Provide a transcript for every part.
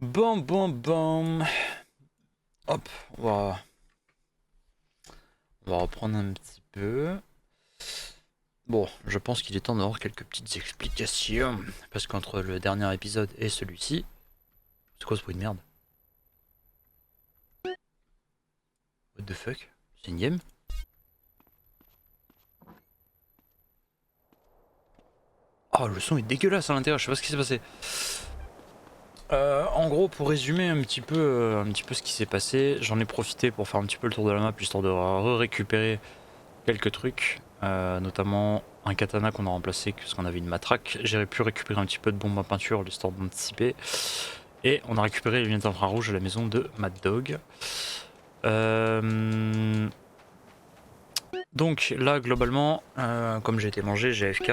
Bon. Hop, on va, on va reprendre un petit peu. Bon, je pense qu'il est temps d'avoir quelques petites explications. Parce qu'entre le dernier épisode et celui-ci... C'est quoi ce bruit de merde? What the fuck? C'est une game? Oh, le son est dégueulasse à l'intérieur, je sais pas ce qui s'est passé. En gros, pour résumer un petit peu ce qui s'est passé, j'en ai profité pour faire un petit peu le tour de la map, histoire de récupérer quelques trucs, notamment un katana qu'on a remplacé parce qu'on avait une matraque. J'ai pu récupérer un petit peu de bombes à peinture, l'histoire d'anticiper. Et on a récupéré les lunettes infrarouges à la maison de Mad Dog. Donc là, globalement, comme j'ai été mangé, j'ai AFK.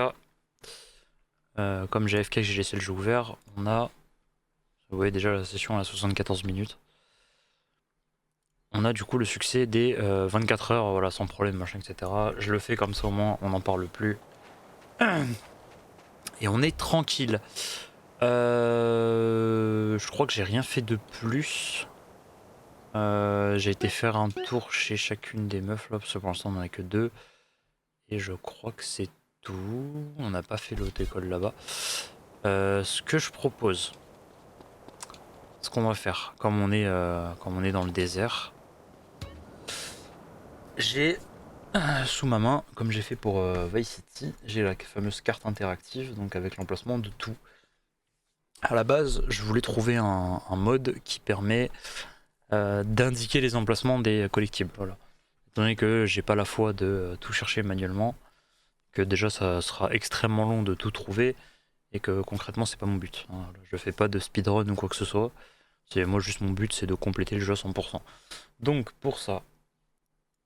Comme j'ai AFK que j'ai laissé le jeu ouvert, on a... Vous voyez déjà la session à 74 minutes. On a du coup le succès des 24 heures, voilà, sans problème, machin, etc. Je le fais comme ça au moins, on n'en parle plus. Et on est tranquille. Je crois que j'ai rien fait de plus. J'ai été faire un tour chez chacune des meufs là, parce que pour l'instant on en a que deux. Et je crois que c'est tout. On n'a pas fait l'autre école là-bas. Ce que je propose, ce qu'on va faire, comme on est dans le désert, j'ai sous ma main, comme j'ai fait pour Vice City, j'ai la fameuse carte interactive, donc avec l'emplacement de tout. À la base, je voulais trouver un mode qui permet d'indiquer les emplacements des collectibles. Voilà. Étant donné que j'ai pas la foi de tout chercher manuellement, que déjà ça sera extrêmement long de tout trouver, et que concrètement c'est pas mon but. Hein. Je fais pas de speedrun ou quoi que ce soit. Moi juste mon but c'est de compléter le jeu à 100%. Donc pour ça,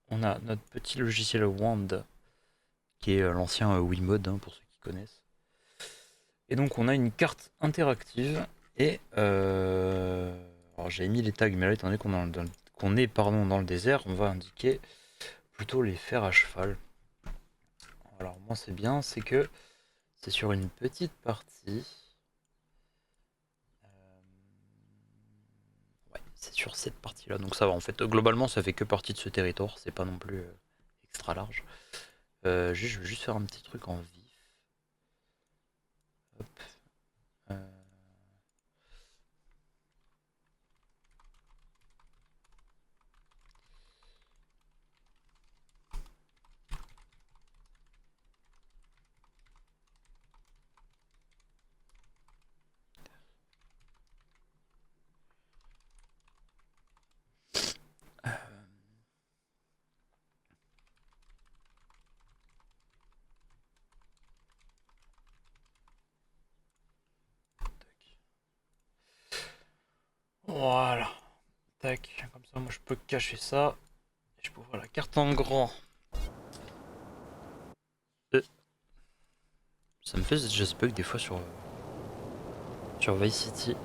on a notre petit logiciel Wand, qui est l'ancien Wiimote hein, pour ceux qui connaissent. Et donc on a une carte interactive et alors j'ai mis les tags, mais là étant donné qu'on est dans le désert, on va indiquer plutôt les fers à cheval. Alors moi c'est bien, c'est que c'est sur une petite partie. Ouais, c'est sur cette partie-là, donc ça va. En fait, globalement, ça fait que partie de ce territoire. C'est pas non plus extra large. Je vais juste faire un petit truc en vif. Hop. Euh, euh, Voilà. Tac. Comme ça, moi, je peux cacher ça. Et je peux voir la carte en grand. Ça me fait ce just bug des fois sur Vice City.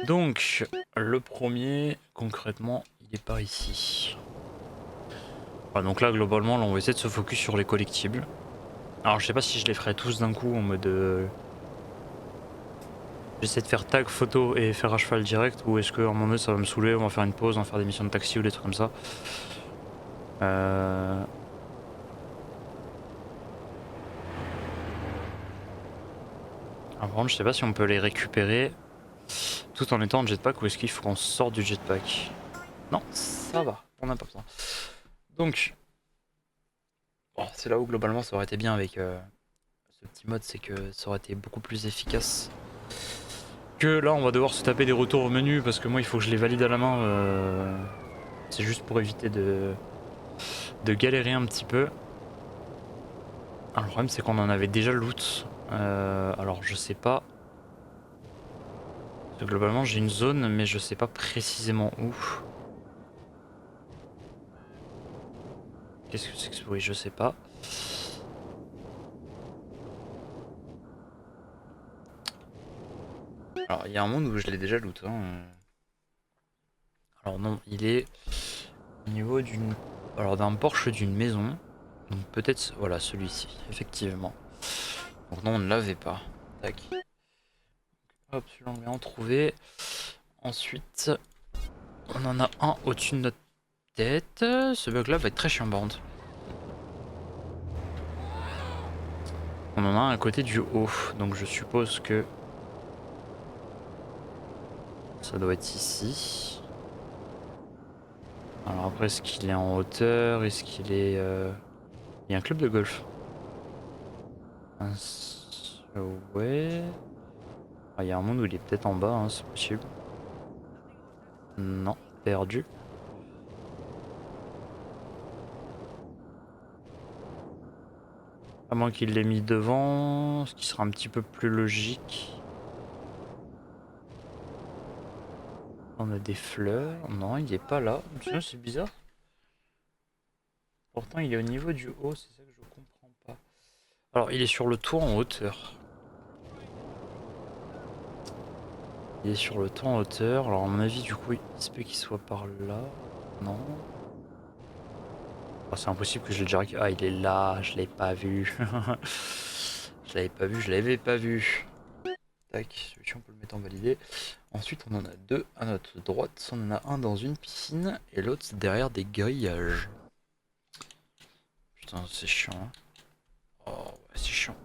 Donc, le premier, concrètement, il est par ici. Voilà, donc là, globalement, là, on va essayer de se focus sur les collectibles. Alors, je sais pas si je les ferai tous d'un coup en mode. J'essaie de faire tag, photo et faire à cheval direct, ou est-ce qu'à un moment donné ça va me saouler, on va faire une pause, on va faire des missions de taxi ou des trucs comme ça. Alors, par contre, je sais pas si on peut les récupérer tout en étant en jetpack ou est-ce qu'il faut qu'on sorte du jetpack. Non, ça va, on n'a pas besoin. Donc, oh, c'est là où globalement ça aurait été bien avec ce petit mode, c'est que ça aurait été beaucoup plus efficace. Que là, on va devoir se taper des retours au menu parce que moi, il faut que je les valide à la main. C'est juste pour éviter de galérer un petit peu. Alors, le problème, c'est qu'on en avait déjà le loot. Alors, je sais pas. Parce que globalement, j'ai une zone, mais je sais pas précisément où. Qu'est-ce que c'est que ce bruit? Je sais pas. Alors, il y a un monde où je l'ai déjà loot. Hein. Alors, non, il est au niveau d'une. Alors, d'un porche d'une maison. Donc, peut-être. Voilà, celui-ci, effectivement. Donc, non, on ne l'avait pas. Tac. Hop, celui-là, on vient en trouver. Ensuite, on en a un au-dessus de notre tête. Ce bug là va être très chiant par contre. On en a un à côté du haut, donc je suppose que ça doit être ici. Alors après, est-ce qu'il est en hauteur? Est-ce qu'il est... Il y a un club de golf. Ouais. Ah, il y a un monde où il est peut-être en bas, hein, c'est possible. Non, perdu. À moins qu'il l'ait mis devant, ce qui sera un petit peu plus logique. On a des fleurs. Non, il est pas là. Tiens, c'est bizarre. Pourtant, il est au niveau du haut, c'est ça que je comprends pas. Alors, il est sur le toit en hauteur. Il est sur le toit en hauteur. Alors, à mon avis, du coup, il se peut qu'il soit par là. Non. Oh, c'est impossible que je l'ai déjà... Ah, il est là, je l'ai pas vu. Je l'avais pas vu, je l'avais pas vu. Tac, celui-ci on peut le mettre en validé. Ensuite on en a deux à notre droite. On en a un dans une piscine et l'autre derrière des grillages. Putain, c'est chiant. Hein. Oh, ouais, c'est chiant.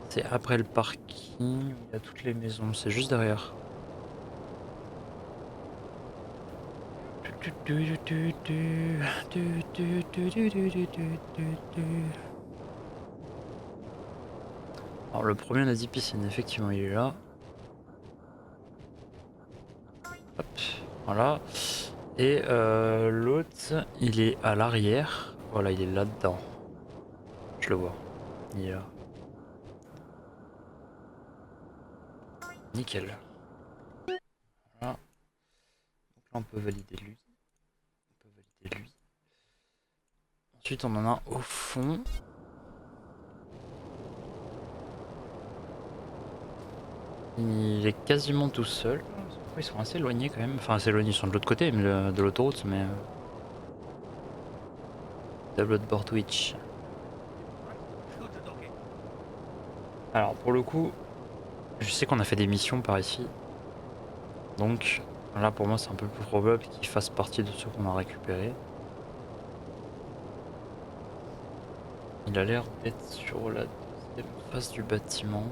C'est après le parking, il y a toutes les maisons, c'est juste derrière. Alors le premier on a dit piscine, effectivement il est là. Hop, voilà. Et l'autre il est à l'arrière. Voilà, il est là-dedans. Je le vois. Il est là. Nickel. Voilà. Donc là on peut valider lui. On peut valider lui. Ensuite on en a un au fond. Il est quasiment tout seul. Ils sont assez éloignés quand même. Enfin assez éloignés, ils sont de l'autre côté de l'autoroute, mais... Tableau de bord Twitch. Alors pour le coup, je sais qu'on a fait des missions par ici. Donc là pour moi c'est un peu plus probable qu'il fasse partie de ceux qu'on a récupérés. Il a l'air d'être sur la deuxième face du bâtiment.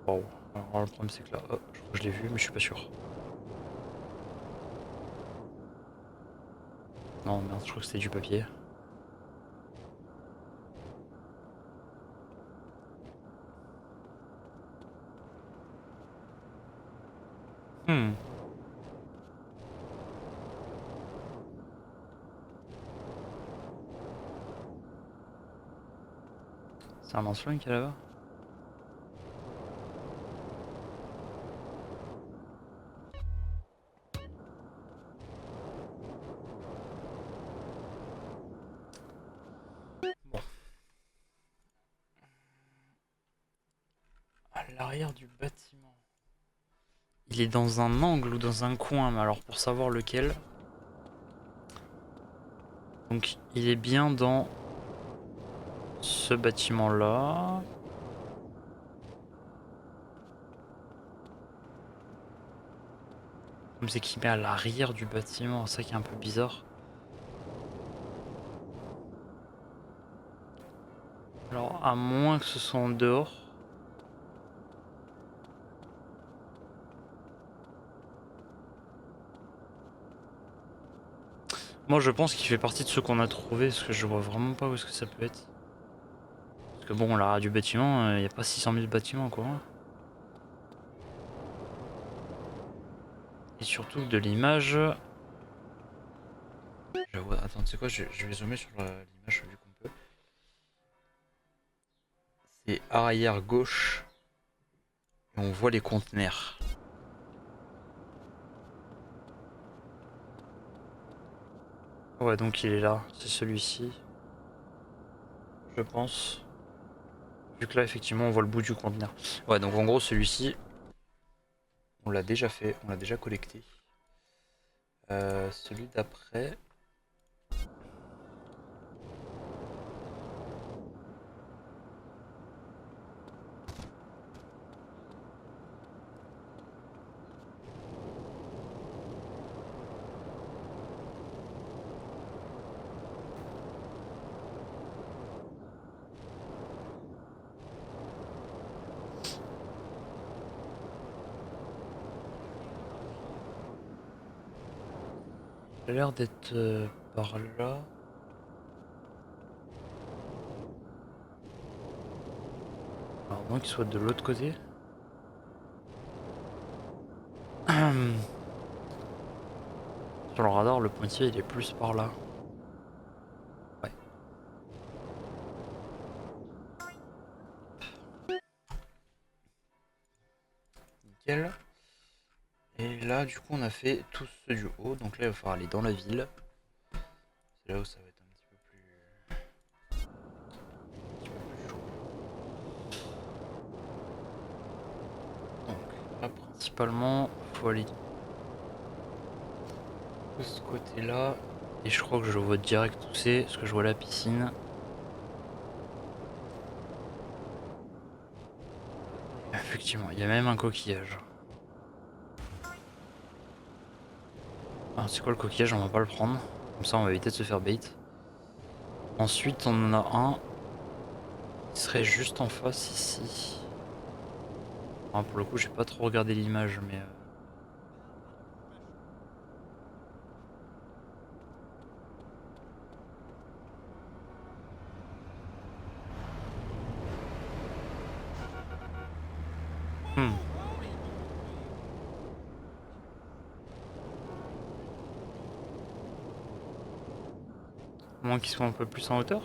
Wow. Alors le problème c'est que là, oh, je crois que je l'ai vu mais je suis pas sûr. Non merde, je crois que c'était du papier. Hmm. C'est un lance-flingue qu'il y a là-bas? Bon. À l'arrière du bâtiment. Il est dans un angle ou dans un coin, mais alors pour savoir lequel. Donc il est bien dans ce bâtiment-là. Comme c'est qu'il met à l'arrière du bâtiment, c'est ça qui est un peu bizarre. Alors à moins que ce soit en dehors. Moi je pense qu'il fait partie de ceux qu'on a trouvés, parce que je vois vraiment pas où est-ce que ça peut être. Parce que bon, l'arrière du bâtiment, il n'y a pas 600 000 bâtiments quoi. Et surtout de l'image... Attends, tu sais quoi, je vais zoomer sur l'image vu qu'on peut. C'est arrière gauche. Et on voit les conteneurs. Ouais, donc il est là, c'est celui-ci. Je pense. Vu que là, effectivement, on voit le bout du conteneur. Ouais, donc en gros, celui-ci, on l'a déjà fait, on l'a déjà collecté. Celui d'après, Ça a l'air d'être par là. Alors, moins qu'il soit de l'autre côté. Sur le radar, le pointillé il est plus par là. Ouais. Nickel. Et là, du coup, on a fait tous ceux du haut. Donc là, il va falloir aller dans la ville. C'est là où ça va être un petit peu plus chaud. Donc là, principalement, faut aller de ce côté-là. Et je crois que je vois direct où c'est, parce que je vois la piscine. Effectivement, il y a même un coquillage. Ah, c'est quoi le coquillage? On va pas le prendre. Comme ça, on va éviter de se faire bait. Ensuite, on en a un qui serait juste en face ici. Ah, pour le coup, j'ai pas trop regardé l'image, mais... Hmm. Moins qu'ils soient un peu plus en hauteur?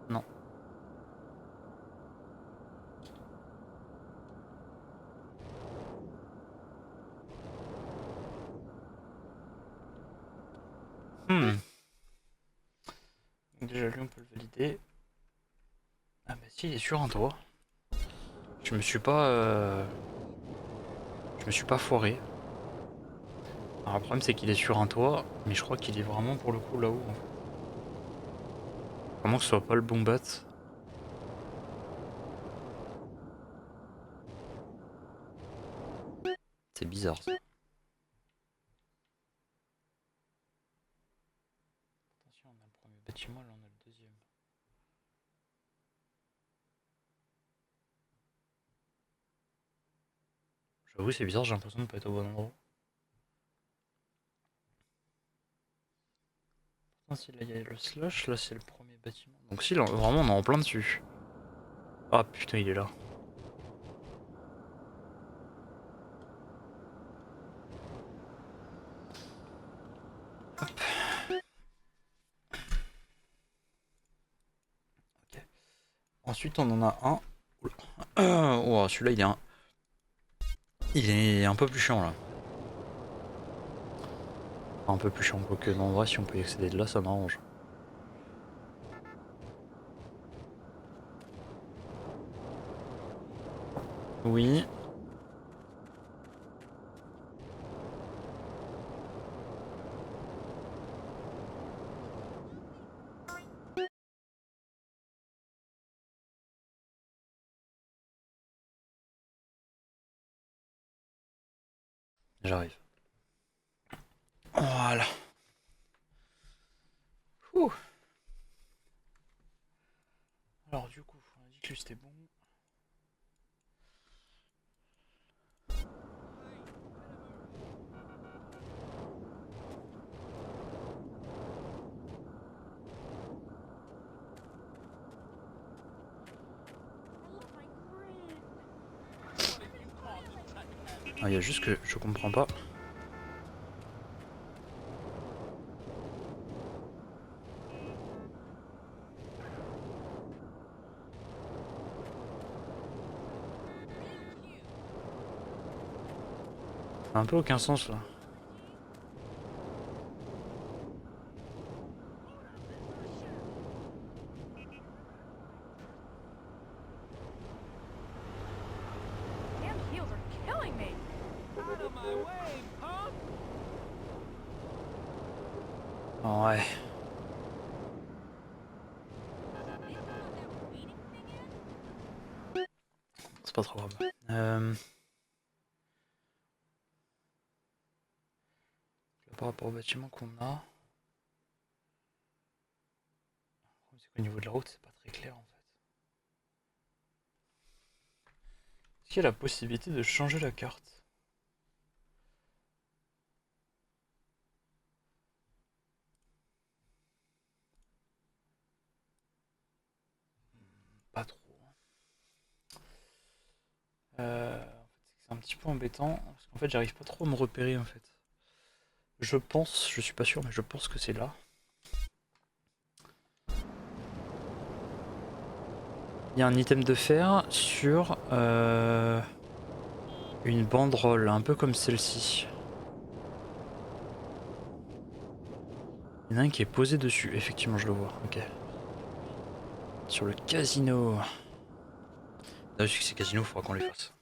Non. Hmm. Donc déjà, lui, on peut le valider. Ah bah si, il est sur un toit. Je me suis pas... Je me suis pas foiré. Alors, le problème, c'est qu'il est sur un toit, mais je crois qu'il est vraiment, pour le coup, là-haut. En fait. Comment que ce soit pas le bon bat? C'est bizarre, ça. Attention, on a le premier bâtiment, là, on a le deuxième. J'avoue, c'est bizarre, j'ai l'impression de pas être au bon endroit. Ah, si, là, il y a le slash, là, c'est le premier bâtiment. Donc si, là, vraiment, on est en plein dessus. Ah, putain, il est là. Hop. Ok. Ensuite, on en a un. Oh, celui-là, il est un peu plus chiant, là. Enfin, un peu plus chiant, quoique, non, en vrai, si on peut y accéder de là, ça m'arrange. Oui. J'arrive. Voilà. Ouh. Alors du coup, on a dit que lui c'était bon. Ah, il y a juste que je comprends pas. Ça a un peu aucun sens là. Ouais. C'est pas trop grave. Par rapport au bâtiment qu'on a. C'est qu'au niveau de la route, c'est pas très clair en fait. Est-ce qu'il y a la possibilité de changer la carte? C'est un petit peu embêtant, parce qu'en fait j'arrive pas trop à me repérer en fait. Je pense, je suis pas sûr, mais je pense que c'est là. Il y a un item de fer sur une banderole, un peu comme celle-ci. Il y en a un qui est posé dessus, effectivement je le vois, ok. Sur le casino. Là, je sais que c'est casino, il faudra qu'on les fasse.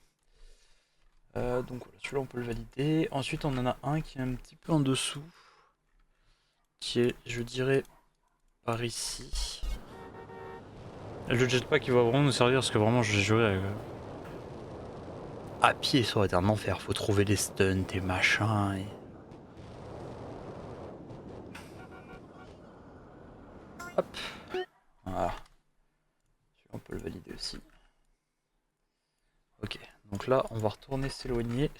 Donc voilà, celui-là on peut le valider. Ensuite on en a un qui est un petit peu en dessous. Qui est, je dirais, par ici. Le jetpack il va vraiment nous servir parce que vraiment j'ai joué à pied, ça aurait été un enfer. Faut trouver les stunts et machin. Hop. Voilà. Celui-là on peut le valider aussi. Ok, donc là on va retourner s'éloigner.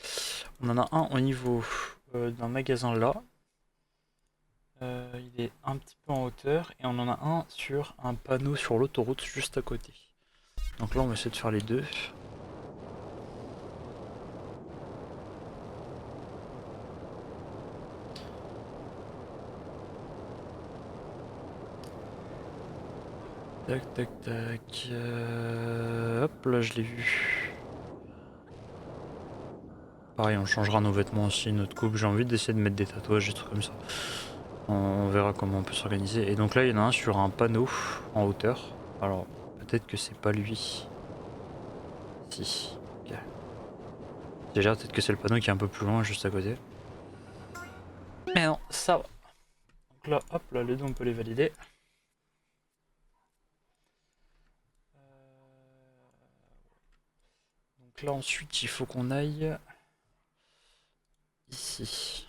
On en a un au niveau d'un magasin là. Il est un petit peu en hauteur et on en a un sur un panneau sur l'autoroute juste à côté. Donc là on va essayer de faire les deux. Tac tac tac. Hop là je l'ai vu. Pareil on changera nos vêtements aussi, notre coupe. J'ai envie d'essayer de mettre des tatouages, des trucs comme ça. On verra comment on peut s'organiser. Et donc là il y en a un sur un panneau en hauteur. Alors peut-être que c'est pas lui. Si. Ok. Déjà peut-être que c'est le panneau qui est un peu plus loin juste à côté. Mais non, ça va. Donc là hop là les deux on peut les valider. Donc là ensuite il faut qu'on aille ici.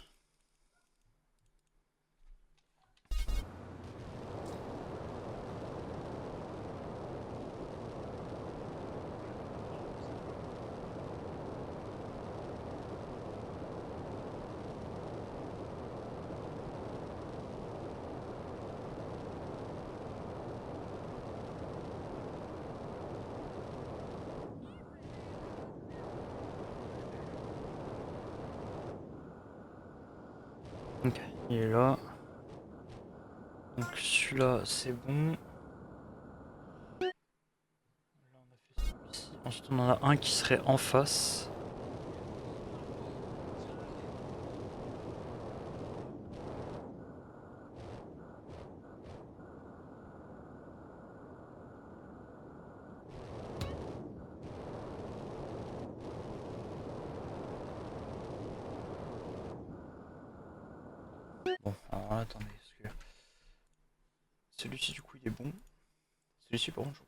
Ok, il est là. Donc celui-là c'est bon. Là on a fait celui-ci. Ensuite on en a un qui serait en face. Bon, alors là, attendez, parce que celui-ci du coup il est bon. Celui-ci par contre,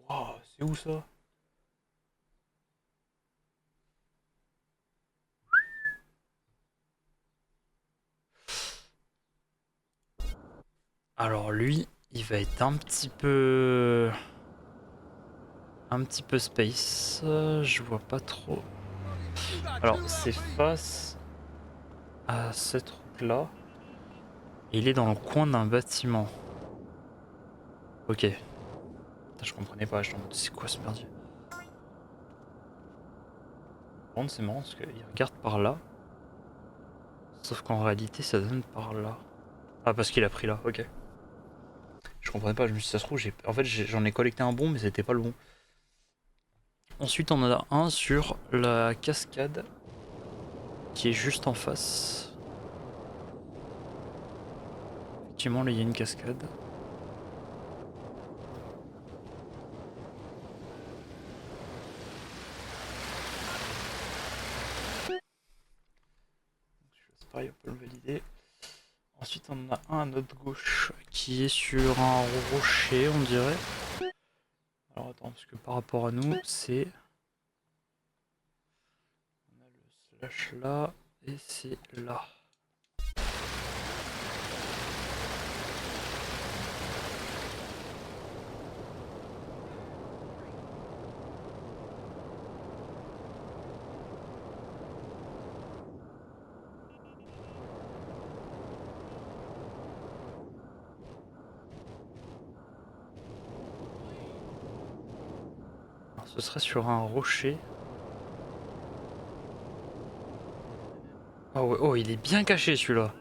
waouh, c'est où ça? Alors lui, il va être un petit peu space. Je vois pas trop. Alors c'est face à cette route là. Et il est dans le coin d'un bâtiment. Ok. Putain, je comprenais pas, je suis en mode, c'est quoi ce merdier? Par contre c'est marrant parce qu'il regarde par là. Sauf qu'en réalité ça donne par là. Ah parce qu'il a pris là, ok. Je comprenais pas, je me suis dit ça se trouve, en fait j'en ai collecté un bon mais c'était pas le bon. Ensuite on en a un sur la cascade qui est juste en face. Effectivement là il y a une cascade. C'est pareil, on peut le valider. Ensuite on en a un à notre gauche qui est sur un rocher on dirait. Alors attends, parce que par rapport à nous c'est... On a le slash là et c'est là. Alors, ce serait sur un rocher. Ah ouais, oh, il est bien caché celui-là.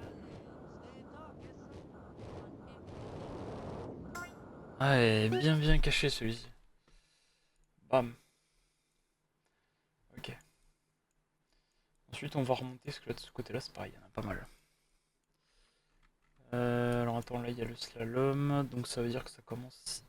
Ouais, bien caché celui-ci. Bam. Ok. Ensuite, on va remonter parce que là, de ce côté-là, c'est pareil, il y en a pas mal. Alors attends, là, il y a le slalom, donc ça veut dire que ça commence ici.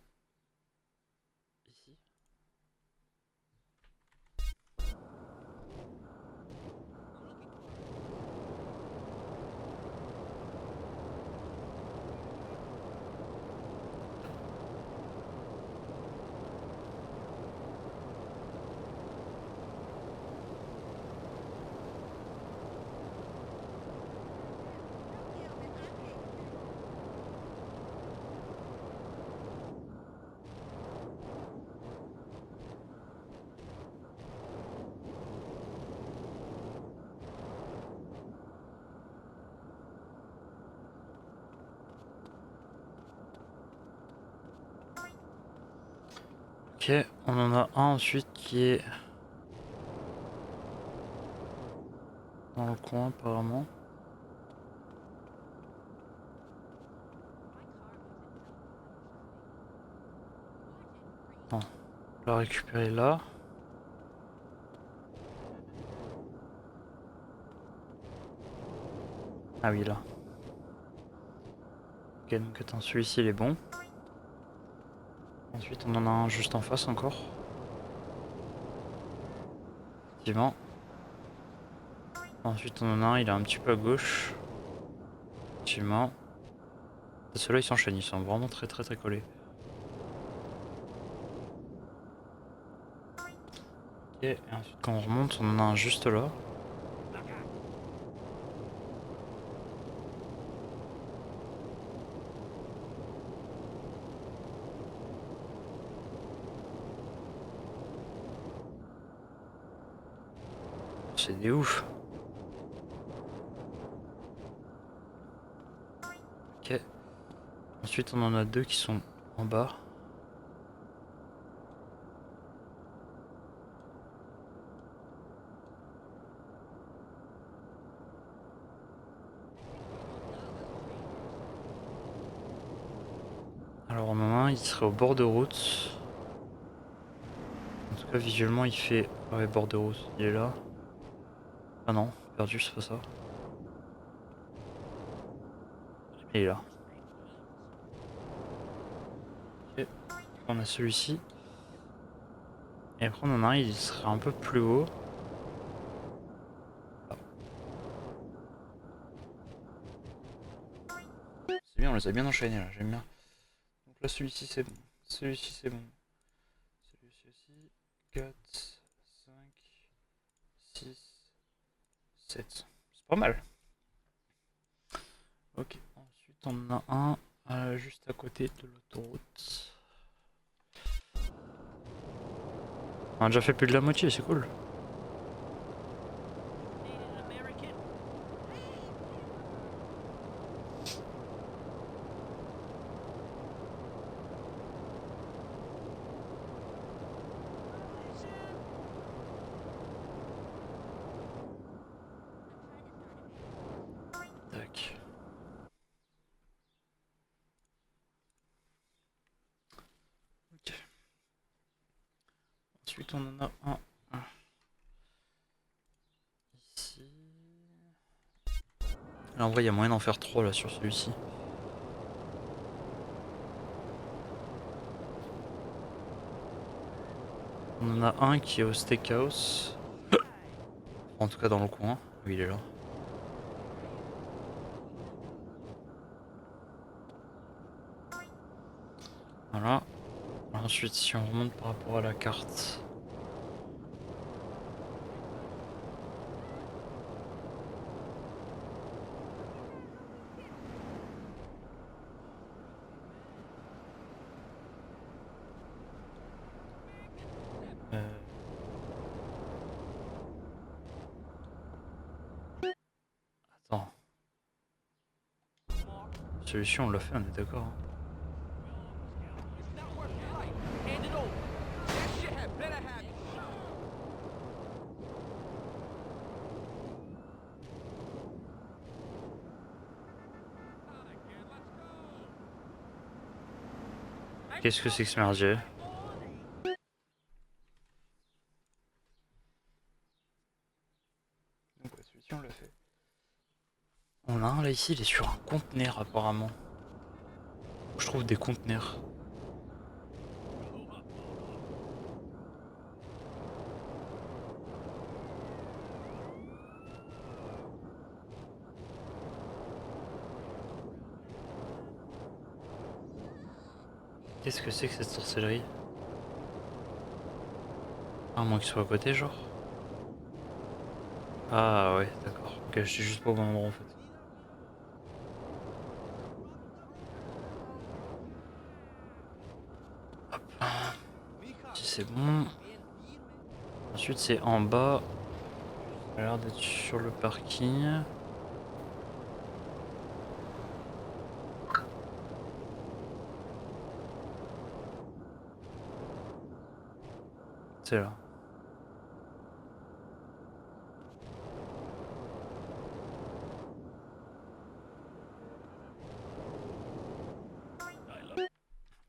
Ok, on en a un ensuite qui est dans le coin apparemment. Non, on l'a récupéré là. Ah oui, là. Ok, donc attends, celui-ci il est bon. Ensuite, on en a un juste en face encore. Effectivement. Ensuite, on en a un, il est un petit peu à gauche. Effectivement. Ceux-là, ils s'enchaînent, ils sont vraiment très collés. Ok, et ensuite, quand on remonte, on en a un juste là. C'est des ouf. Ok. Ensuite, on en a deux qui sont en bas. Alors, on en a un, il serait au bord de route. En tout cas, visuellement, il fait... Ouais, bord de route, il est là. Ah non, perdu, c'est pas ça. Il est là. Ok. On a celui-ci. Et après, on en a un, il serait un peu plus haut. C'est bien, on les a bien enchaînés là, j'aime bien. Donc là, celui-ci c'est bon. Celui-ci c'est bon. Celui-ci aussi. 4, 5, 6, 7. C'est pas mal. Ok, ensuite on en a un juste à côté de l'autoroute. On a déjà fait plus de la moitié, c'est cool. Tac. Ok. Ensuite on en a un ici. Là en vrai il y a moyen d'en faire 3 là sur celui-ci. On en a un qui est au steakhouse. En tout cas dans le coin. Oui il est là. Voilà. Ensuite si on remonte par rapport à la carte. Attends. Celui-ci on l'a fait, on est d'accord. Hein. Qu'est-ce que c'est que ce merdier? Donc ouais, celui-ci on l'a fait. On a un là ici, il est sur un conteneur apparemment. Je trouve des conteneurs. Qu'est-ce que c'est que cette sorcellerie? Ah, à moins qu'il soit à côté, genre. Ah ouais, d'accord. Ok, je suis juste pas au bon endroit en fait. Si c'est bon. Ensuite c'est en bas. Ça a l'air d'être sur le parking. C'est là.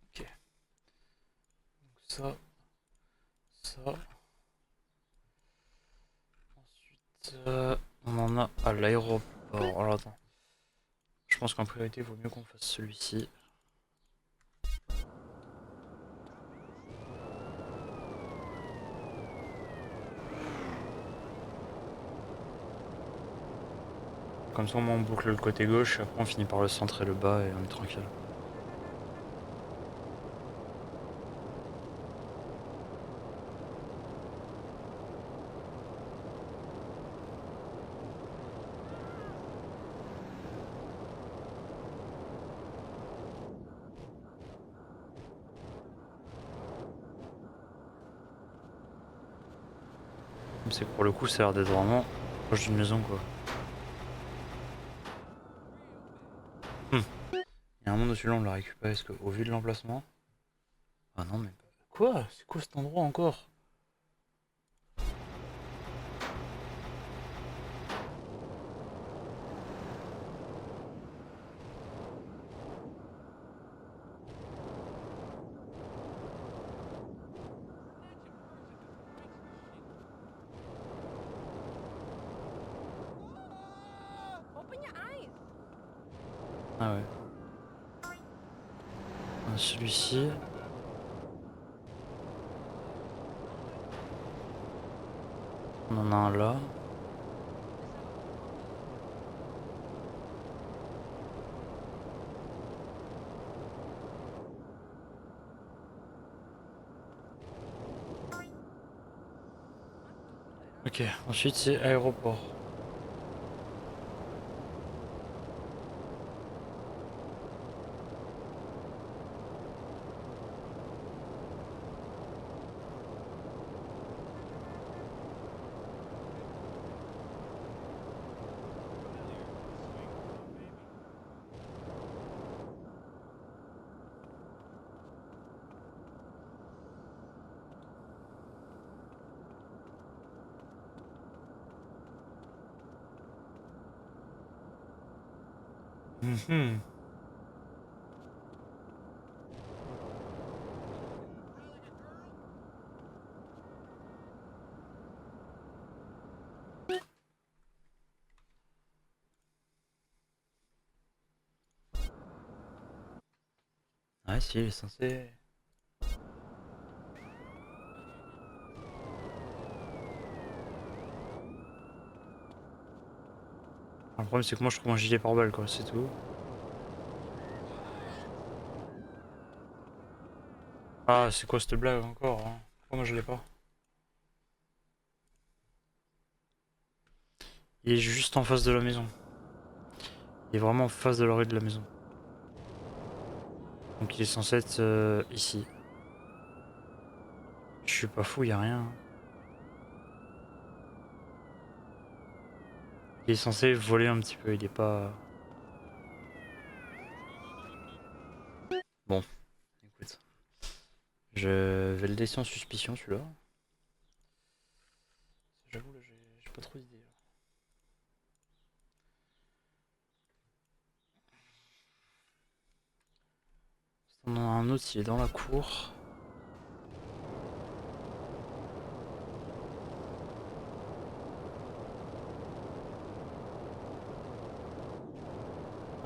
Ok. Donc ça. Ensuite, on en a à l'aéroport. Alors attends. Je pense qu'en priorité, il vaut mieux qu'on fasse celui-ci. Comme ça, au moins, on boucle le côté gauche, et après on finit par le centre et le bas, et on est tranquille. C'est que pour le coup, ça a l'air d'être vraiment proche d'une maison, quoi. Il y a un monde dessus là, on l'a récupéré, est-ce qu'au vu de l'emplacement... Ah non, mais... Quoi? C'est quoi cet endroit encore? Ah ouais. Celui-ci... On en a un là. Ok, ensuite c'est aéroport. Mhm. Ouais, si, il est censé... Le problème c'est que moi je trouve un gilet pare-balles quoi, c'est tout. Ah, c'est quoi cette blague encore hein? Pourquoi moi je l'ai pas? Il est juste en face de la maison. Il est vraiment en face de la rue de la maison. Donc il est censé être ici. Je suis pas fou, y a rien. Il est censé voler un petit peu, il est pas... Bon, écoute. Je vais le laisser en suspicion celui-là. J'avoue là, j'ai pas trop d'idées. On en a un autre, il est dans la cour.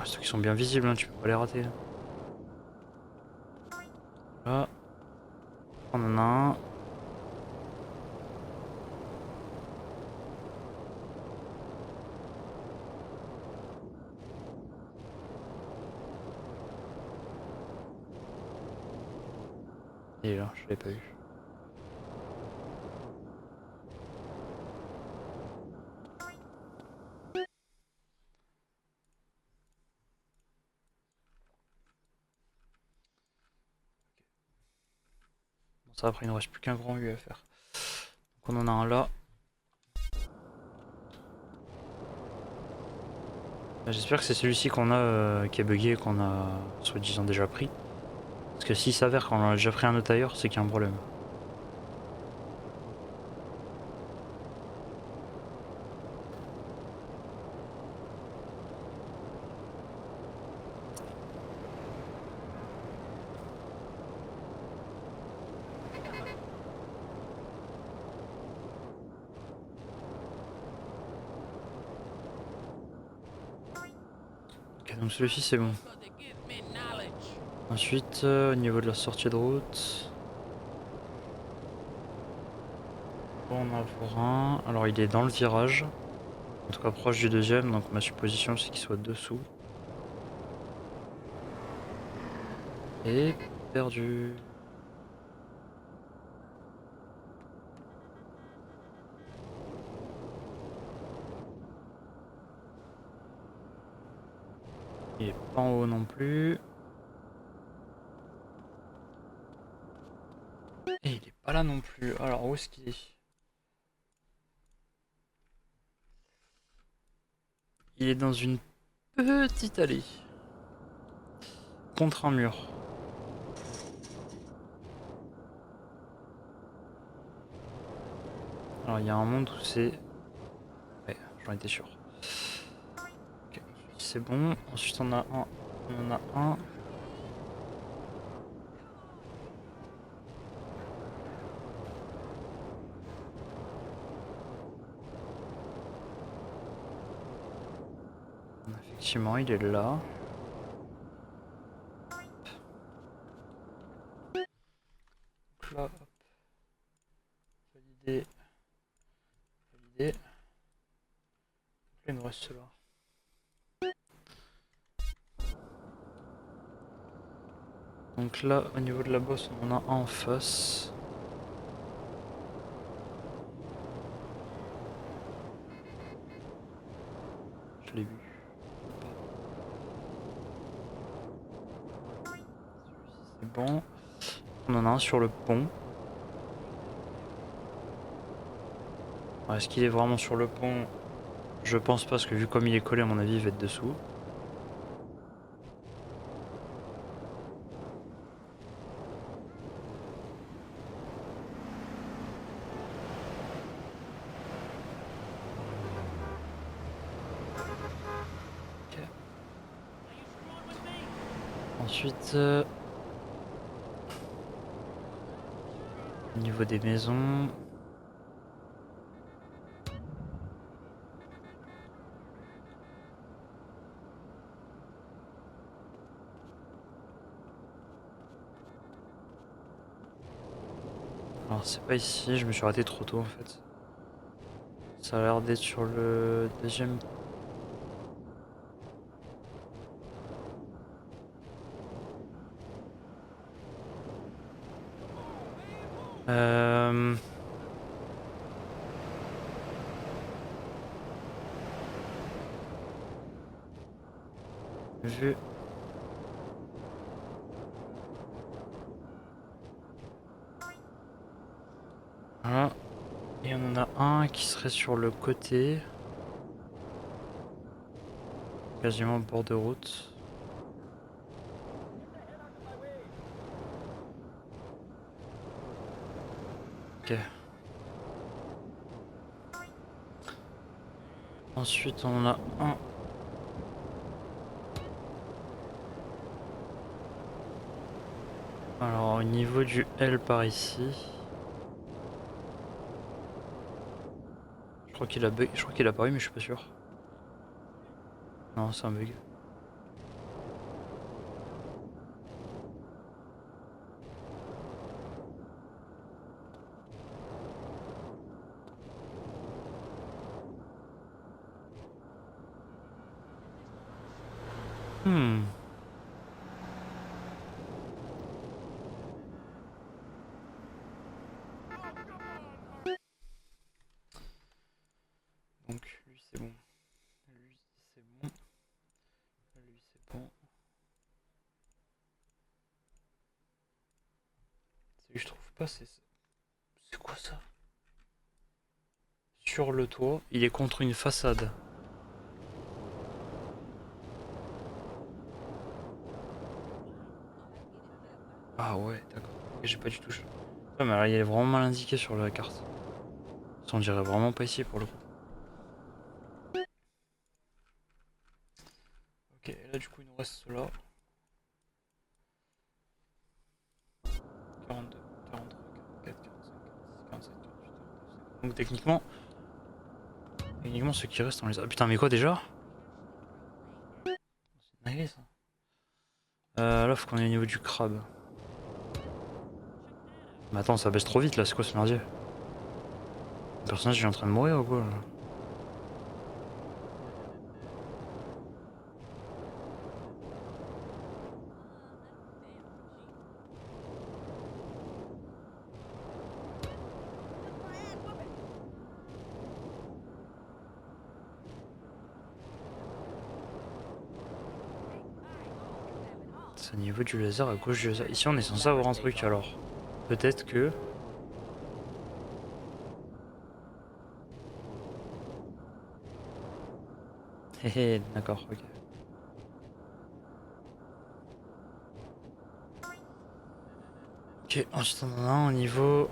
Ah, ceux qui sont bien visibles, hein, tu peux pas les rater. Là, on en a un. Il est là, je l'ai pas eu. Bon, ça après il ne reste plus qu'un grand U à faire. Donc on en a un là. J'espère que c'est celui-ci qu'on a qui est bugué et qu'on a soi-disant déjà pris. Parce que s'il s'avère qu'on en a déjà pris un autre ailleurs, c'est qu'il y a un problème. Ok, donc celui-ci c'est bon. Ensuite, au niveau de la sortie de route, on en avoir un. Alors il est dans le virage, en tout cas proche du deuxième, donc ma supposition c'est qu'il soit dessous. Et perdu. Il est pas en haut non plus. Et il est pas là non plus. Alors où est-ce qu'il est? Il est dans une petite allée. Contre un mur. Alors il y a un monde où c'est... Ouais, j'en étais sûr. Ok, c'est bon. Ensuite on a un. On en a un. Effectivement, il est là. Donc là, hop. Validé. Validé. Là, il nous reste là. Donc là, au niveau de la bosse, on en a un en face. Je l'ai vu. C'est bon. On en a un sur le pont. Est-ce qu'il est vraiment sur le pont? Je pense pas, parce que vu comme il est collé, à mon avis, il va être dessous. Ok. Ensuite, au niveau des maisons... Alors c'est pas ici, je me suis raté trop tôt en fait. Ça a l'air d'être sur le deuxième. Euh... Vu. Voilà. Et on en a un qui serait sur le côté. Quasiment au bord de route. Ok. Ensuite on en a un. Alors au niveau du L par ici. Je crois qu'il a bug. Je crois qu'il a apparu mais je suis pas sûr. Non, c'est un bug. Hmm. Donc lui c'est bon. Lui c'est bon. Lui c'est bon. Celui que je trouve pas c'est... C'est quoi ça? Sur le toit, il est contre une façade. Ah ouais, d'accord. Ok, j'ai pas du tout. Ah, mais alors, il est vraiment mal indiqué sur la carte. Ça, on dirait vraiment pas ici pour le coup. Ok, là du coup il nous reste cela. 42, 43, 44, 45, 46, 47, 48, 49. Donc techniquement ceux qui restent on les a. Putain mais quoi déjà? C'est dingue ça. Là faut qu'on est au niveau du crabe. Mais attends ça baisse trop vite là, c'est quoi ce merdier? Le personnage il est en train de mourir ou quoi là? C'est au niveau du laser, à gauche du laser. Ici on est censé avoir un truc alors. Peut-être que... Hé d'accord, ok. Ok, ensuite on en a un au niveau...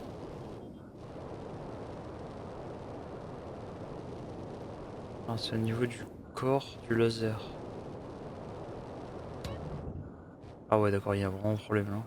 Ah, c'est au niveau du corps du laser. Ah ouais d'accord, il y a vraiment un problème là.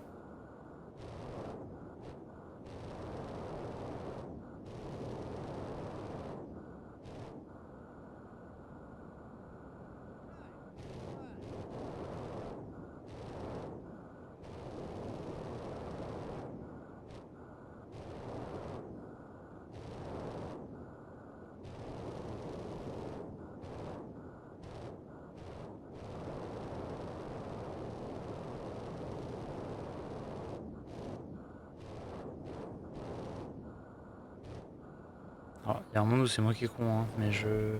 Alors, il y a un monde où c'est moi qui est con, hein, mais je...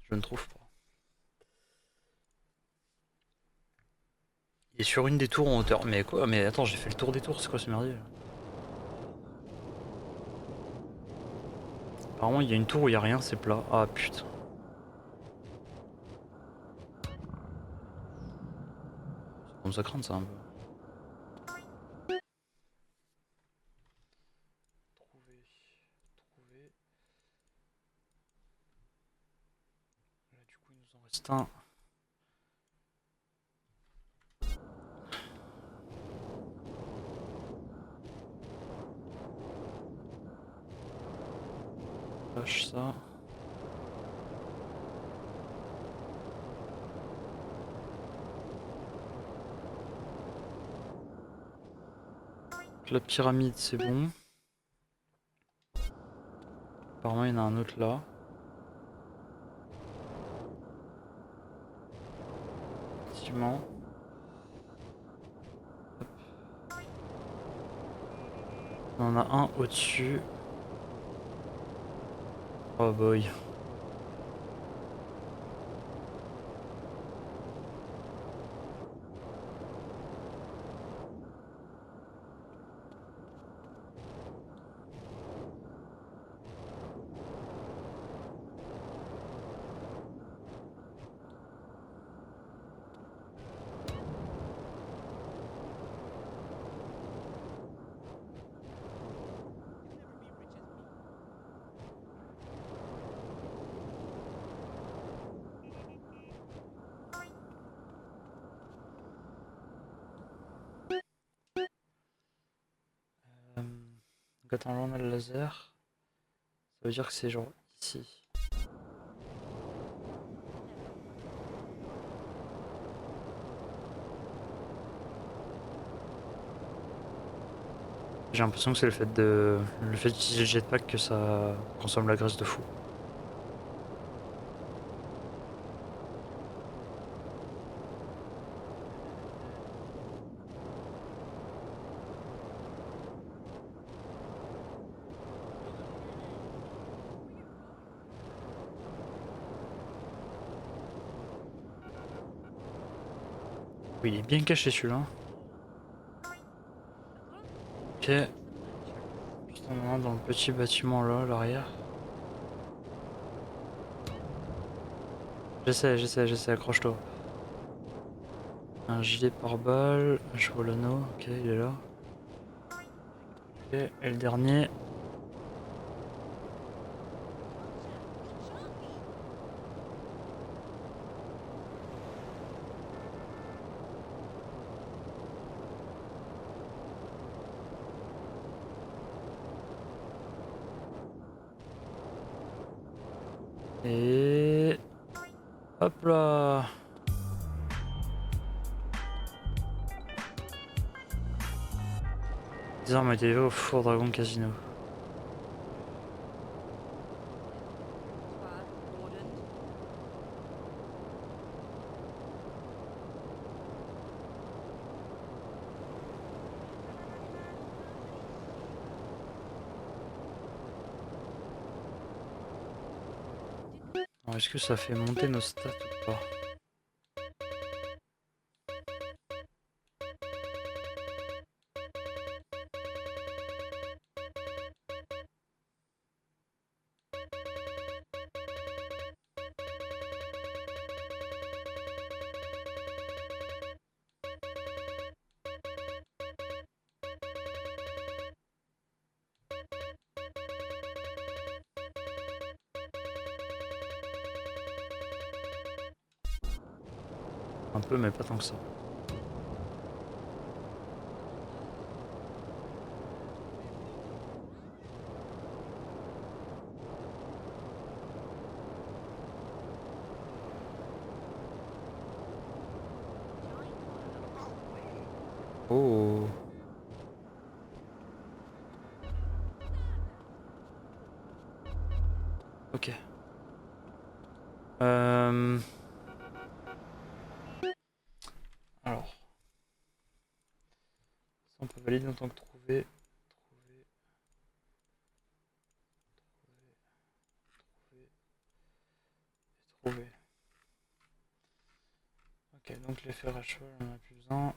Je ne trouve pas. Il est sur une des tours en hauteur. Mais quoi? Mais attends, j'ai fait le tour des tours, c'est quoi ce merdier là? Apparemment, il y a une tour où il y a rien, c'est plat. Ah putain. Ça commence à craindre ça un peu. Trouver. Trouver. Là, du coup, il nous en reste un. Lâche ça. La pyramide, c'est bon. Apparemment, il y en a un autre là. Effectivement. On en a un au-dessus. Oh boy. Donc attends, là on a le laser. Ça veut dire que c'est genre ici. J'ai l'impression que c'est le fait d'utiliser le jetpack que ça consomme la graisse de fou. Oui, il est bien caché celui-là. Ok. Juste on en a dans le petit bâtiment là, à l'arrière. J'essaie, accroche-toi. Un gilet pare-balles, je vois l'anneau, ok, il est là. Ok, et le dernier. Et... hop là. Les armes étaient au Four Dragon Casino. Alors est-ce que ça fait monter nos stats ou pas? Un peu, mais pas tant que ça. Oh. Ok. Alors. Ça on peut valider en tant que trouvé. Trouvé. Ok, donc les fers à cheval, on en a plus besoin.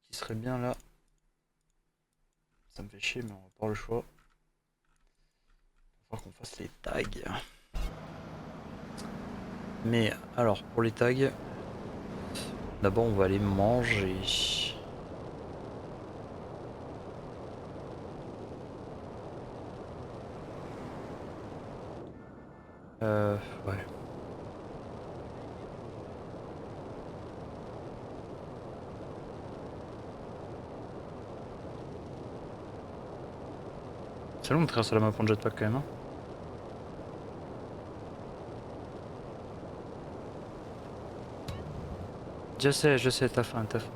Ce qui serait bien là. Ça me fait chier, mais on va pas le choix. Il va falloir qu'on fasse les tags. Mais alors, pour les tags, d'abord on va aller manger. Ouais. C'est long de traverser la map en jetpack quand même. Hein. Je sais, t'as faim, t'as faim.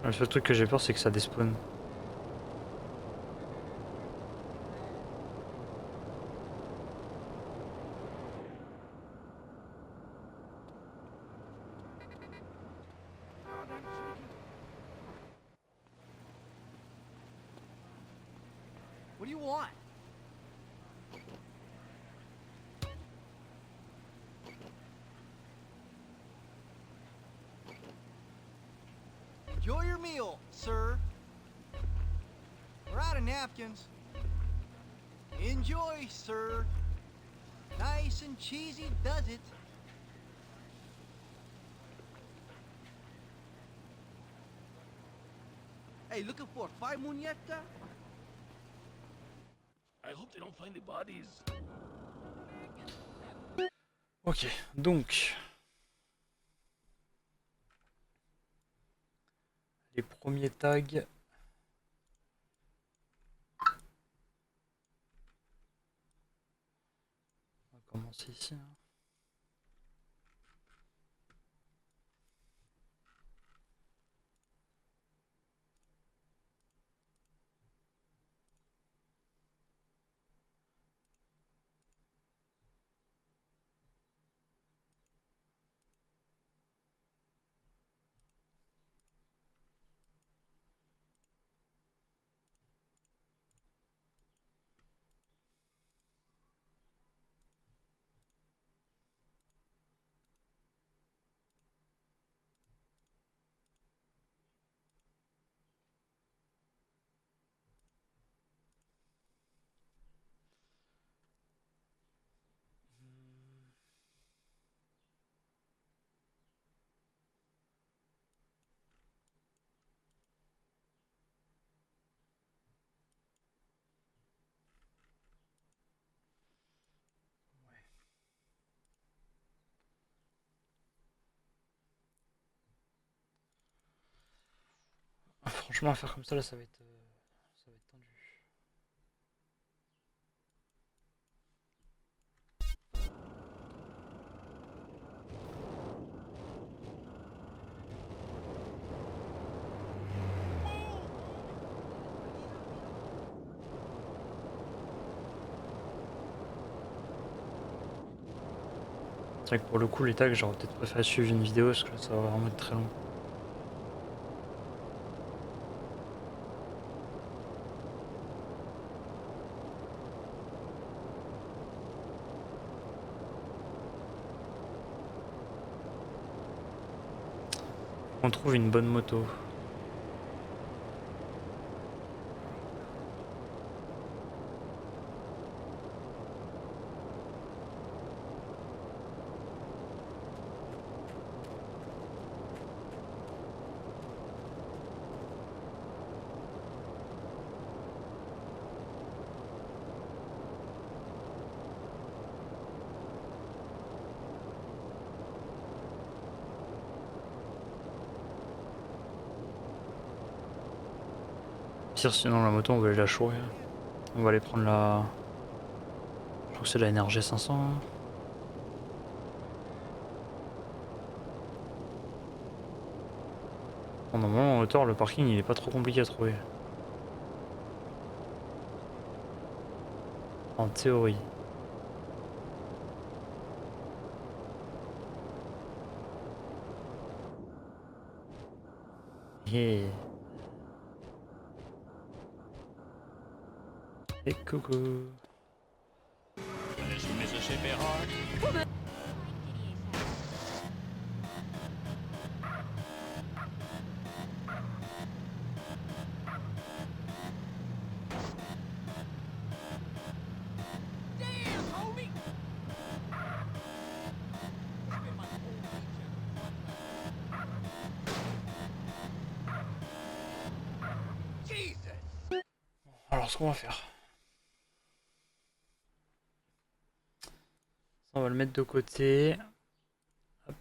Le seul truc que j'ai peur, c'est que ça despawn. What do you want? Enjoy your meal, sir. We're out of napkins. Enjoy, sir. Nice and cheesy does it. Hey, looking for a fight, Muñeca? I hope they don't find the bodies. Ok, donc les premiers tags. On va commencer ici. Hein. Franchement, à faire comme ça, là, ça va être tendu. C'est vrai que pour le coup, les tags, j'aurais peut-être préféré suivre une vidéo parce que ça va vraiment être très long. On trouve une bonne moto. Pire, sinon la moto, on va aller la chourer. On va aller prendre la... Je crois que c'est la NRG 500. Hein. Normalement, en hauteur, le parking, il est pas trop compliqué à trouver. En théorie. Yeah. Et coucou. Mississippi Heart. Damn, homie! Jesus! Alors, ce qu'on va faire. On va le mettre de côté. Hop.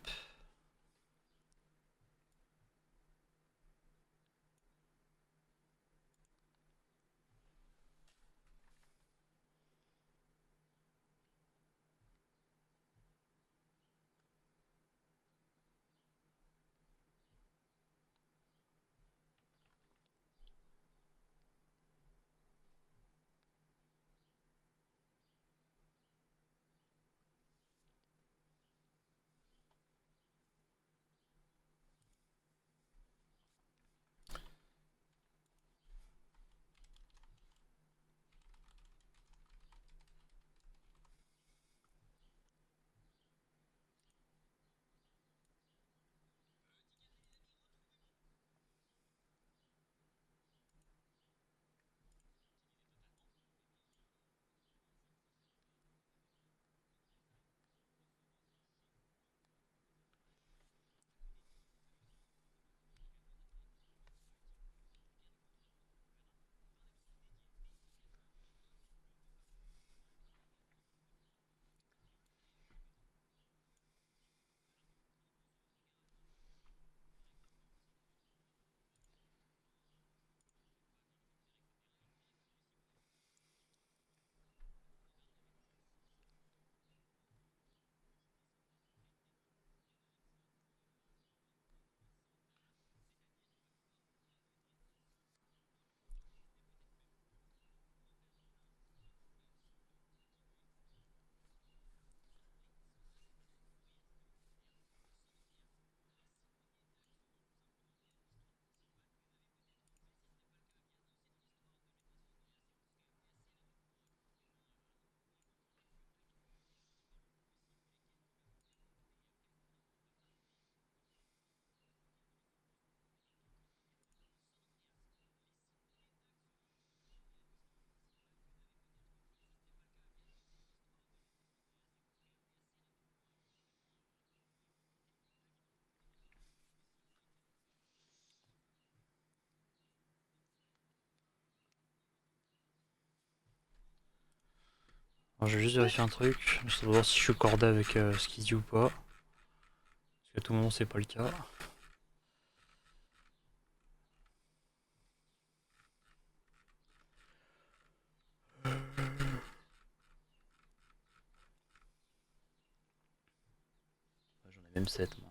Alors, je vais juste vérifier un truc, juste pour voir si je suis cordé avec ce qu'il dit ou pas. Parce qu'à tout moment c'est pas le cas. J'en ai même 7 moi.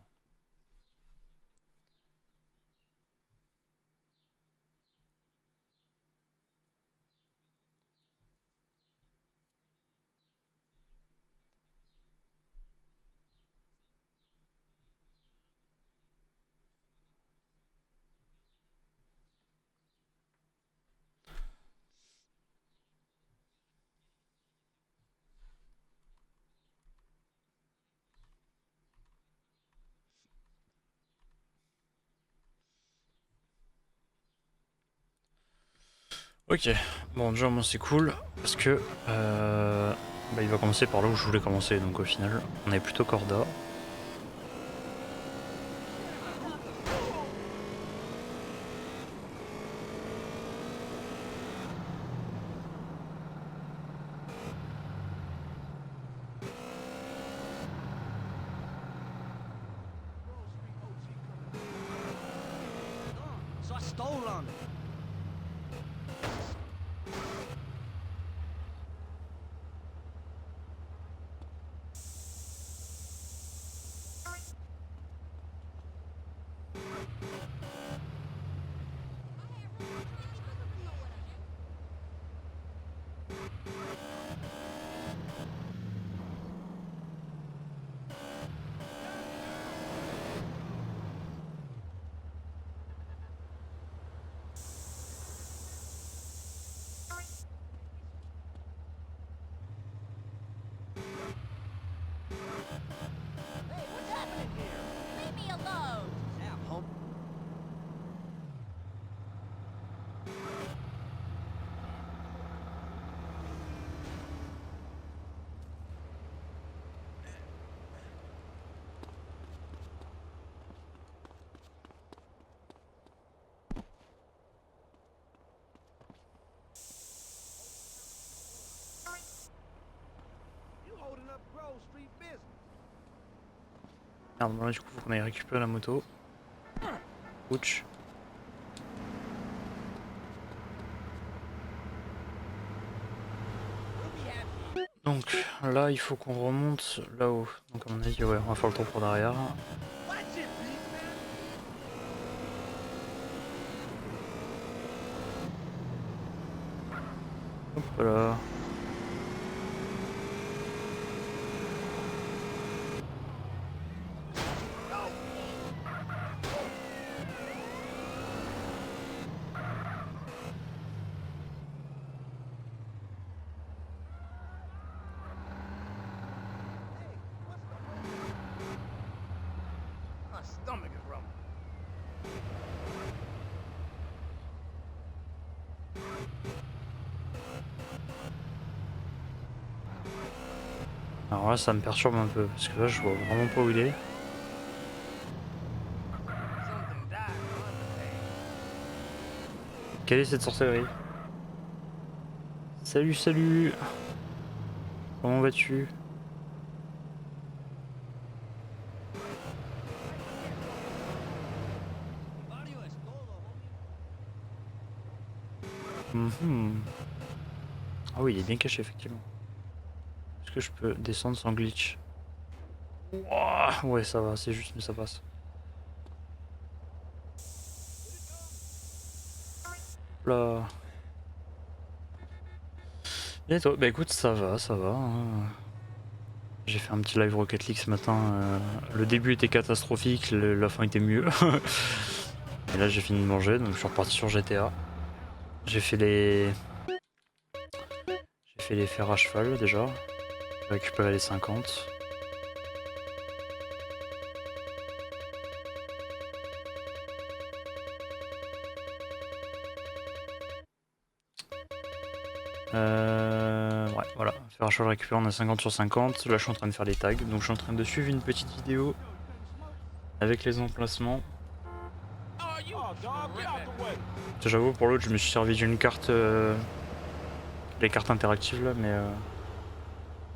Ok, bon déjà moi c'est cool parce que il va commencer par là où je voulais commencer, donc au final on est plutôt corda. So I stole on it. Hey, what's happening here? Leave me alone! Yeah, home. You holding up Grove Street business. Merde, bon là du coup faut qu'on aille récupérer la moto. Ouch. We'll be happy. Donc là il faut qu'on remonte là-haut. Donc à mon avis ouais on va faire le tour pour derrière. Watch it, big man. Hop là. My stomach is rumbling. Alors là ça me perturbe un peu parce que là je vois vraiment pas où il est. Something died on the day. Quelle est cette sorcellerie? Salut salut. Comment vas-tu? Mario es todo, homie. Mhm. Ah oui il est bien caché effectivement. Est-ce que je peux descendre sans glitch? Ouah, ouais ça va, c'est juste mais ça passe. Là. Et toi? Bah écoute ça va, hein. J'ai fait un petit live Rocket League ce matin. Le début était catastrophique, la fin était mieux. Et là j'ai fini de manger donc je suis reparti sur GTA. J'ai fait les. J'ai fait les fers à cheval déjà. J'ai récupéré les 50. Ouais, voilà. Fer à cheval récupéré, on a 50 sur 50. Là, je suis en train de faire les tags. Donc, je suis en train de suivre une petite vidéo avec les emplacements. J'avoue, pour l'autre, je me suis servi d'une carte. Les cartes interactives là, mais.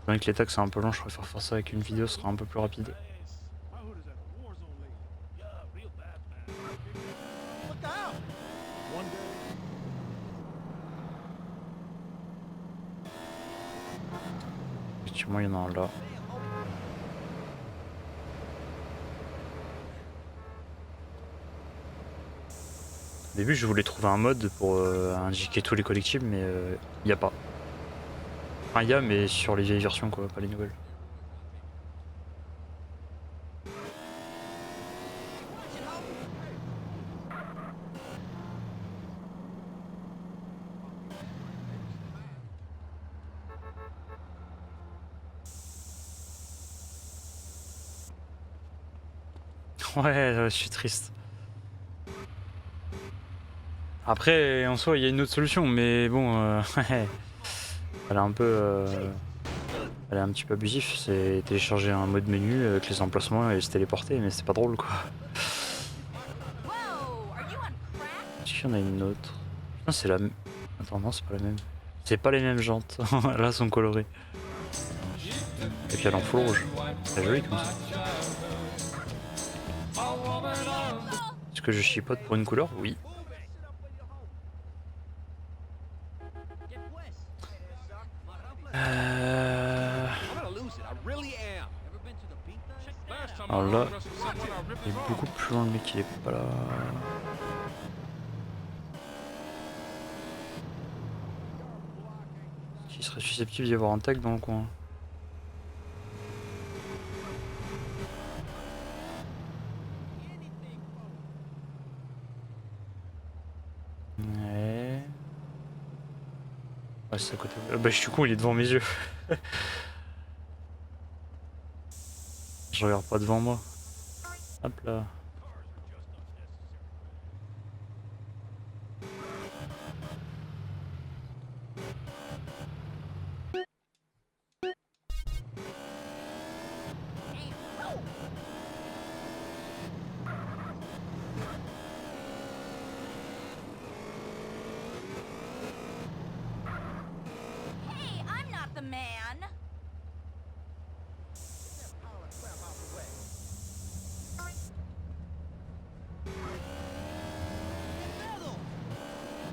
Bien que les tags c'est un peu long, je préfère faire ça avec une vidéo, ce sera un peu plus rapide. Yeah, real bad, man. Look out! One day. Effectivement, il y en a un là. Au début, je voulais trouver un mode pour indiquer tous les collectibles, mais il n'y a pas. Enfin, il y a, mais sur les vieilles versions, quoi, pas les nouvelles. Ouais, je suis triste. Après, en soi, il y a une autre solution, mais bon, elle est un peu, elle est un petit peu abusif. C'est télécharger un mode menu avec les emplacements et se téléporter, mais c'est pas drôle, quoi. Est-ce qu'il y en a une autre? Ah, c'est la. Attends, non, c'est pas la même. C'est pas les mêmes jantes. Là, elles sont colorées. Et puis elle est en full rouge. C'est joli comme ça. Est-ce que je chipote pour une couleur? Oui. Alors là, il est beaucoup plus loin, le mec, il est pas là. Il serait susceptible d'y avoir un tag dans le coin. Ouais. Ouais, c'est à côté. Bah, je suis con, il est devant mes yeux. Je regarde pas devant moi. Hop là. Hey, I'm not the man.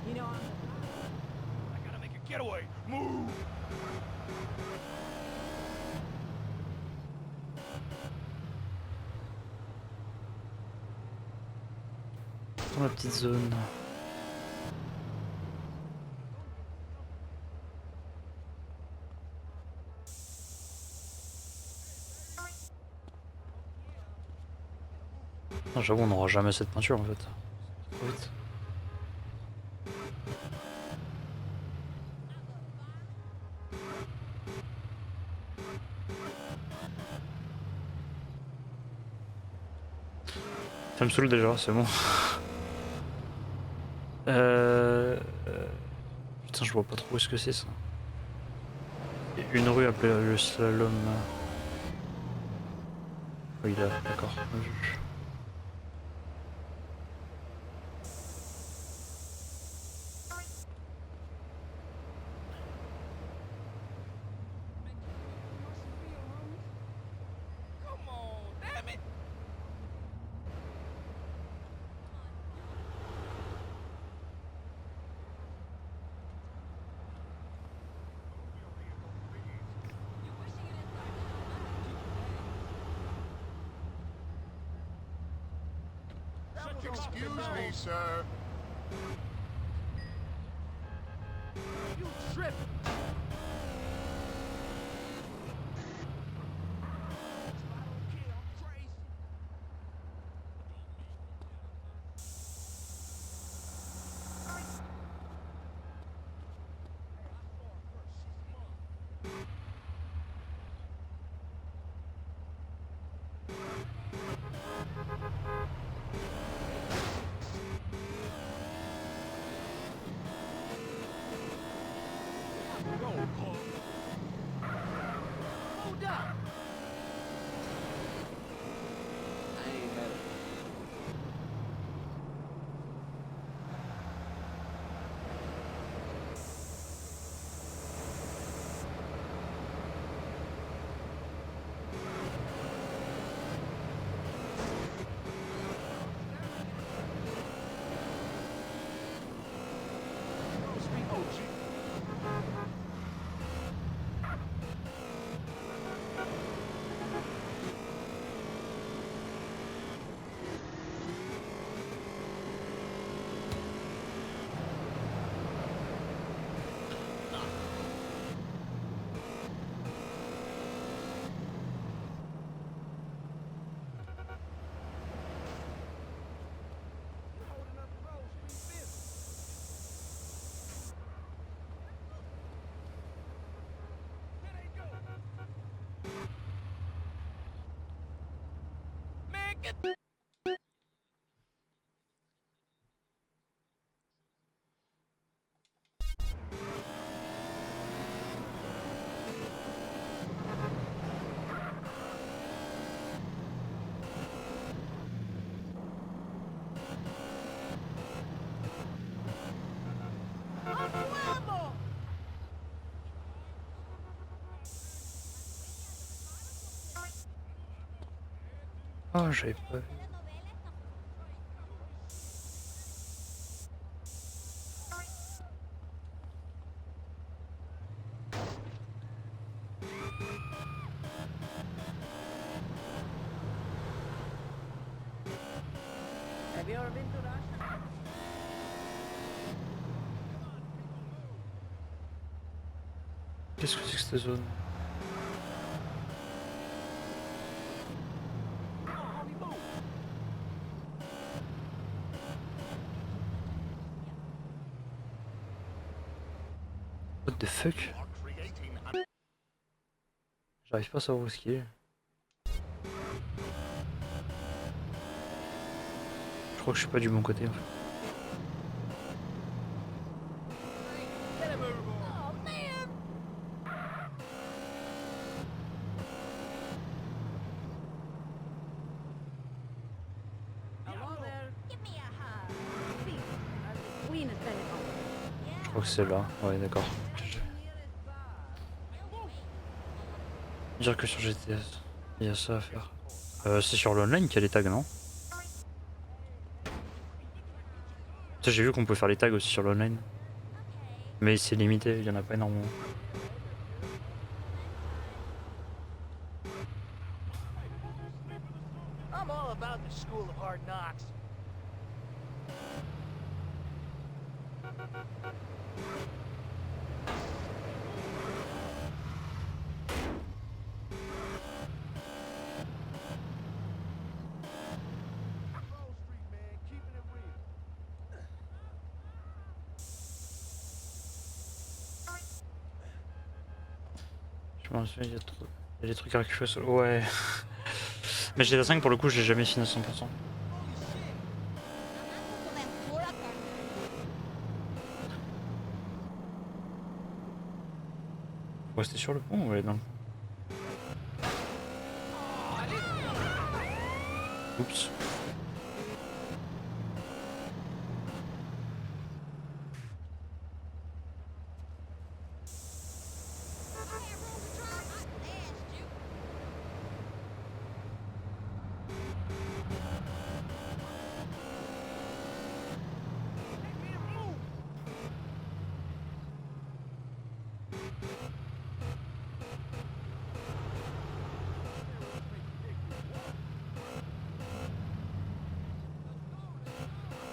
You know, I gotta make a getaway. Move! Dans la petite zone. Ah, j'avoue, on n'aura jamais cette peinture en fait. Trop vite. Ça me saoule déjà, c'est bon. Putain, je vois pas trop où est-ce que c'est ça. Il y a une rue appelée le slalom. Oui, là, d'accord. Come on, damn it! Excuse me, sir. You tripping! hold up! I ain't had it. Oh, j'avais pas vu. Have you ever been to Russia? Qu'est-ce que c'est que cette zone? What the fuck? J'arrive pas à savoir où est-ce qu'il est. Je crois que je suis pas du bon côté en fait. Oh, man. Hello there. Give me a hug. Please, are the Queen is telephone. Je crois que c'est là. Ouais, d'accord. Nearest bar. Dire que sur GTS, il y a ça à faire. C'est sur l'online qu'il y a les tags, non? Ça, j'ai vu qu'on pouvait faire les tags aussi sur l'online. Mais c'est limité, il y en a pas énormément. I'm all about the school of hard knocks. Grove Street, man, keeping it real. Je m'en souviens, il y a des trucs à récupérer sur... Ouais. Mais GTA 5 pour le coup, je l'ai jamais fini à 100%. Holy shit! Faut rester sur le pont ou aller dans le pont? Oups.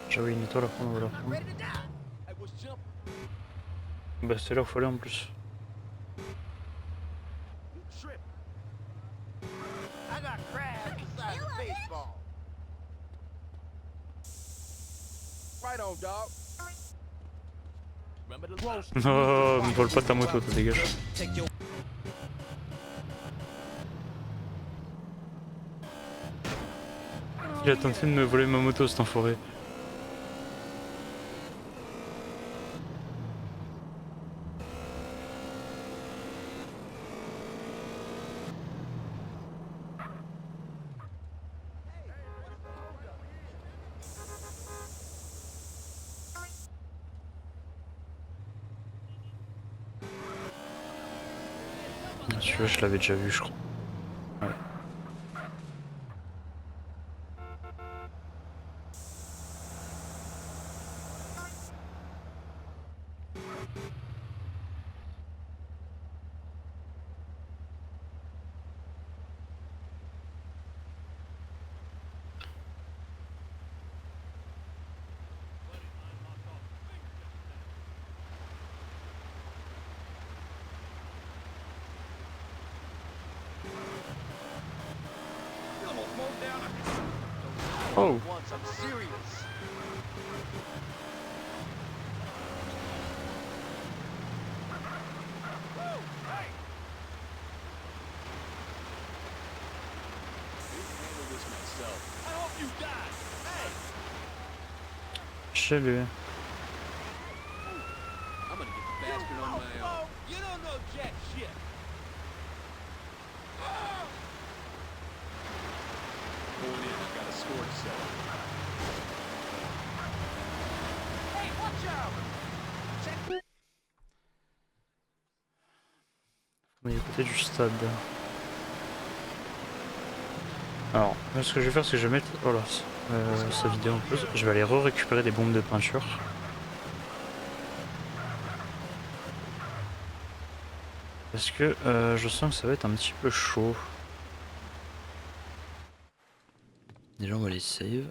J'avais une étoile à prendre, on va la prendre. Ready to die. I was jumping. Bah c'est là où il faut aller en plus. You tripping. I got crabs the size of baseball. Right on, dog. Remember the roast. Oh, me vole pas ta moto, toi dégage. Il a tenté de me voler ma moto cet enfoiré. Celui-là je l'avais déjà vu je crois. Ouais. Oh! Once I'm serious. I hope you die. Hey, Chez lui. I'm gonna get the bastard on my own. You don't know jack shit. Going in, I got a score to settle. Hey, watch out! Check. On est à côté du stade. Alors, moi, ce que je vais faire, c'est que je vais mettre voilà, sa vidéo en pause. Je vais aller récupérer des bombes de peinture. Parce que je sens que ça va être un petit peu chaud. Déjà, on va les save.